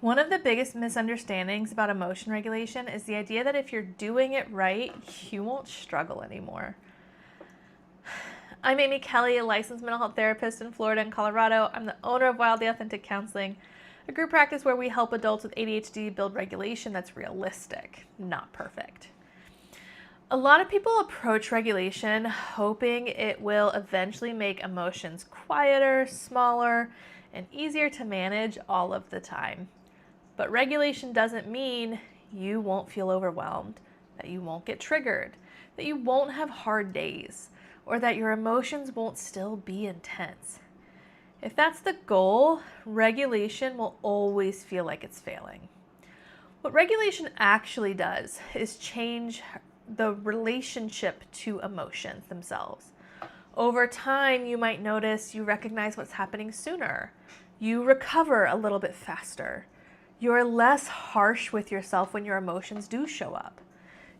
One of the biggest misunderstandings about emotion regulation is the idea that if you're doing it right, you won't struggle anymore. I'm Amy Kelly, a licensed mental health therapist in Florida and Colorado. I'm the owner of Wildly Authentic Counseling, a group practice where we help adults with ADHD build regulation that's realistic, not perfect. A lot of people approach regulation hoping it will eventually make emotions quieter, smaller, and easier to manage all of the time. But regulation doesn't mean you won't feel overwhelmed, that you won't get triggered, that you won't have hard days, or that your emotions won't still be intense. If that's the goal, regulation will always feel like it's failing. What regulation actually does is change the relationship to emotions themselves. Over time, you might notice you recognize what's happening sooner. You recover a little bit faster. You're less harsh with yourself when your emotions do show up.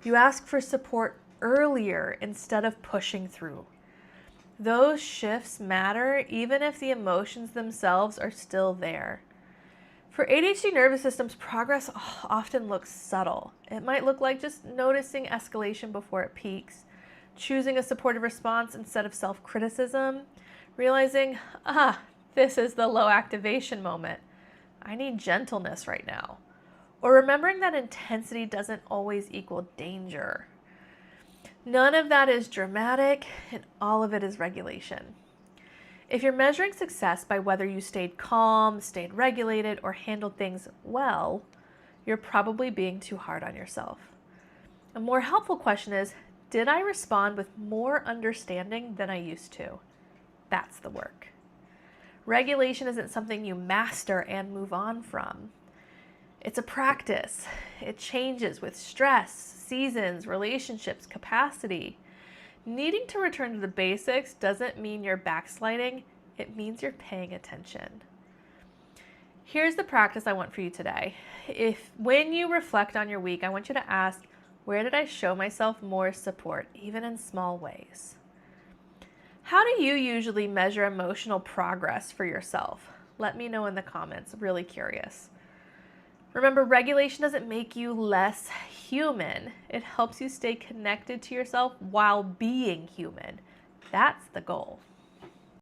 You ask for support earlier instead of pushing through. Those shifts matter even if the emotions themselves are still there. For ADHD nervous systems, progress often looks subtle. It might look like just noticing escalation before it peaks, choosing a supportive response instead of self-criticism, realizing, this is the low activation moment. I need gentleness right now. Or remembering that intensity doesn't always equal danger. None of that is dramatic, and all of it is regulation. If you're measuring success by whether you stayed calm, stayed regulated, or handled things well, you're probably being too hard on yourself. A more helpful question is, did I respond with more understanding than I used to? That's the work. Regulation isn't something you master and move on from. It's a practice. It changes with stress, seasons, relationships, capacity. Needing to return to the basics doesn't mean you're backsliding. It means you're paying attention. Here's the practice I want for you today. When you reflect on your week, I want you to ask, where did I show myself more support, even in small ways? How do you usually measure emotional progress for yourself? Let me know in the comments. I'm really curious. Remember, regulation doesn't make you less human. It helps you stay connected to yourself while being human. That's the goal.